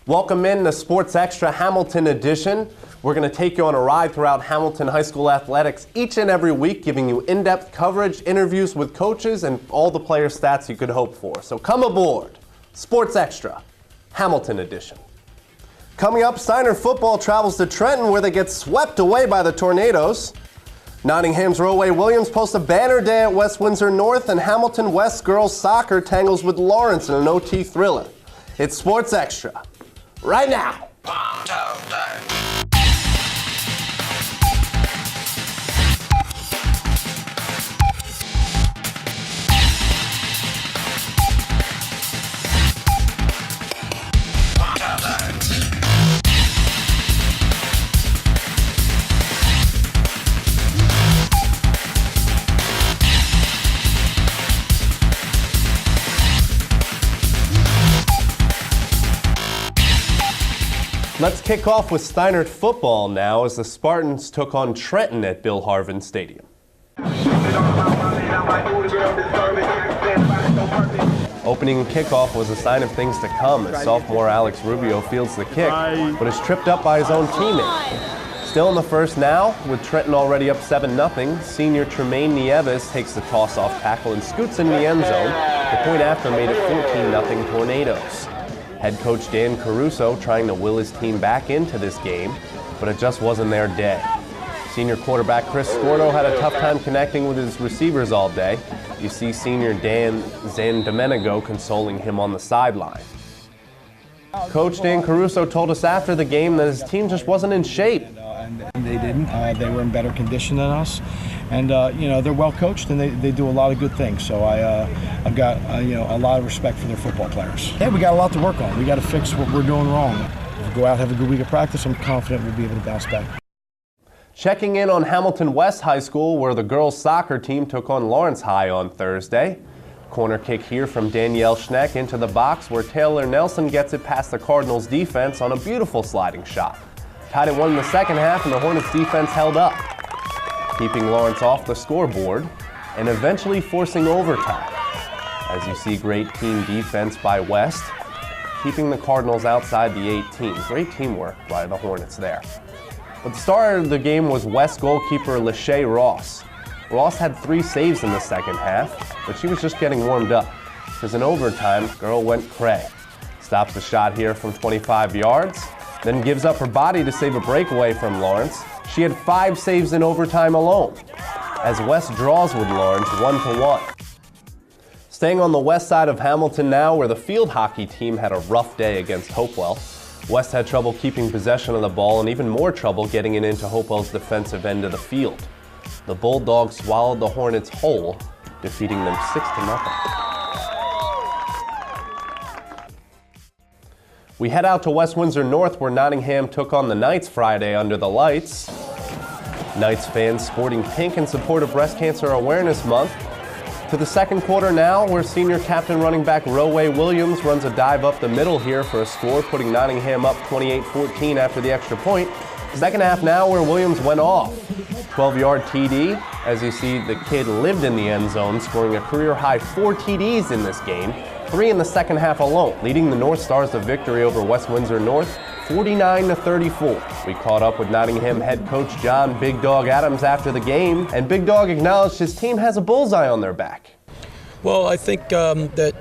Welcome in to Sports Extra Hamilton Edition. We're going to take you on a ride throughout Hamilton High School athletics each and every week, giving you in-depth coverage, interviews with coaches, and all the player stats you could hope for. So come aboard. Sports Extra Hamilton Edition. Coming up, Steiner football travels to Trenton where they get swept away by the Tornadoes. Nottingham's Roway Williams posts a banner day at West Windsor North, and Hamilton West girls soccer tangles with Lawrence in an OT thriller. It's Sports Extra right now. 1, 2, 3. Let's kick off with Steinert football now as the Spartans took on Trenton at Bill Harvin Stadium. Opening kickoff was a sign of things to come as sophomore Alex Rubio fields the kick, but is tripped up by his own teammate. Still in the first now, with Trenton already up 7-0, senior Tremaine Nieves takes the toss-off tackle and scoots into the end zone. The point after made it 14-0 Tornadoes. Head coach Dan Caruso trying to will his team back into this game, but it just wasn't their day. Senior quarterback Chris Scordo had a tough time connecting with his receivers all day. You see senior Dan Zandomenico consoling him on the sideline. Coach Dan Caruso told us after the game that his team just wasn't in shape. And they didn't. They were in better condition than us. And, they're well coached and they do a lot of good things. So I've got, a lot of respect for their football players. Yeah, we got a lot to work on. We got to fix what we're doing wrong. If we go out and have a good week of practice, I'm confident we'll be able to bounce back. Checking in on Hamilton West High School, where the girls' soccer team took on Lawrence High on Thursday. Corner kick here from Danielle Schneck into the box, where Taylor Nelson gets it past the Cardinals' defense on a beautiful sliding shot. Tied at 1 in the second half, and the Hornets' defense held up, keeping Lawrence off the scoreboard and eventually forcing overtime. As you see, great team defense by West, keeping the Cardinals outside the 18. Great teamwork by the Hornets there. But the star of the game was West goalkeeper Lachey Ross. Ross had 3 saves in the second half, but she was just getting warmed up. Because in overtime, girl went cray. Stops the shot here from 25 yards, then gives up her body to save a breakaway from Lawrence. She had 5 saves in overtime alone, as West draws with Lawrence 1-1. Staying on the west side of Hamilton now, where the field hockey team had a rough day against Hopewell. West had trouble keeping possession of the ball and even more trouble getting it into Hopewell's defensive end of the field. The Bulldogs swallowed the Hornets whole, defeating them 6-0. We head out to West Windsor North, where Nottingham took on the Knights Friday under the lights. Knights fans sporting pink in support of Breast Cancer Awareness Month. To the second quarter now, where senior captain running back Roway Williams runs a dive up the middle here for a score, putting Nottingham up 28-14 after the extra point. Second half now, where Williams went off. 12-yard TD. As you see, the kid lived in the end zone, scoring a career-high 4 TDs in this game, 3 in the second half alone, leading the North Stars to victory over West Windsor North, 49-34. We caught up with Nottingham head coach John Big Dog Adams after the game, and Big Dog acknowledged his team has a bullseye on their back. Well, I think that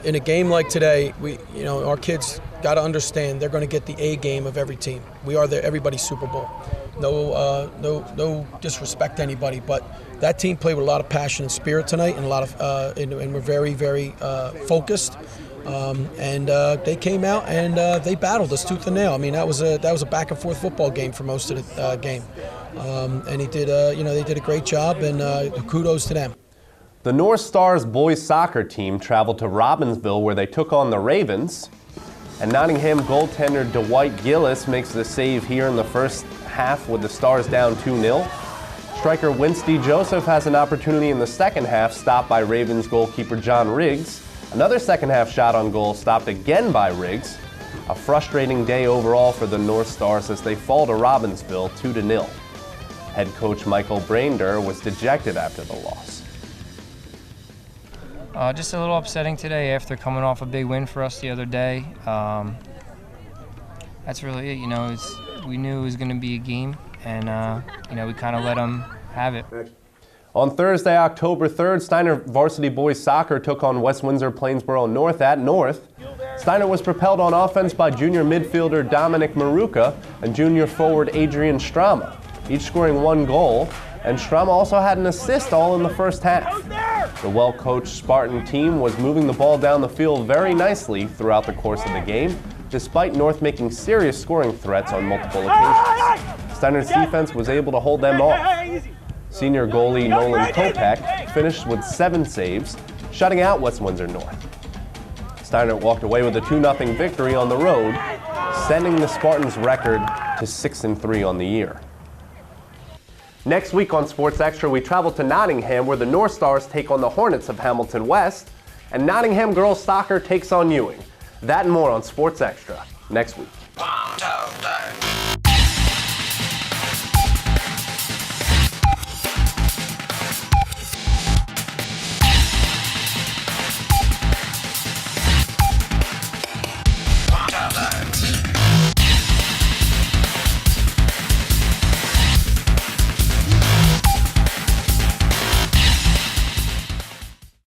in a game like today, our kids got to understand they're going to get the A game of every team. We are everybody's Super Bowl. No disrespect to anybody, but that team played with a lot of passion and spirit tonight, and a lot of and we're very, very focused. And they came out and they battled us tooth and nail. I mean, that was a back and forth football game for most of the game, and they did a great job, and kudos to them. The North Stars boys soccer team traveled to Robbinsville, where they took on the Ravens, and Nottingham goaltender Dwight Gillis makes the save here in the first half with the Stars down 2-0. Striker Winsty Joseph has an opportunity in the second half, stopped by Ravens goalkeeper John Riggs. Another second half shot on goal, stopped again by Riggs. A frustrating day overall for the North Stars as they fall to Robbinsville 2-0. Head coach Michael Brander was dejected after the loss. Just a little upsetting today after coming off a big win for us the other day. That's really it. We knew it was going to be a game, and we kind of let them have it. On Thursday, October 3rd, Steiner varsity boys soccer took on West Windsor Plainsboro North at North. Steiner was propelled on offense by junior midfielder Dominic Maruca and junior forward Adrian Strama, each scoring 1 goal, and Strama also had an assist all in the first half. The well-coached Spartan team was moving the ball down the field very nicely throughout the course of the game, despite North making serious scoring threats on multiple occasions. Steiner's defense was able to hold them off. Senior goalie Nolan Kopech finished with 7 saves, shutting out West Windsor North. Steiner walked away with a 2-0 victory on the road, sending the Spartans' record to 6-3 on the year. Next week on Sports Extra, we travel to Nottingham, where the North Stars take on the Hornets of Hamilton West, and Nottingham girls soccer takes on Ewing. That and more on Sports Extra next week.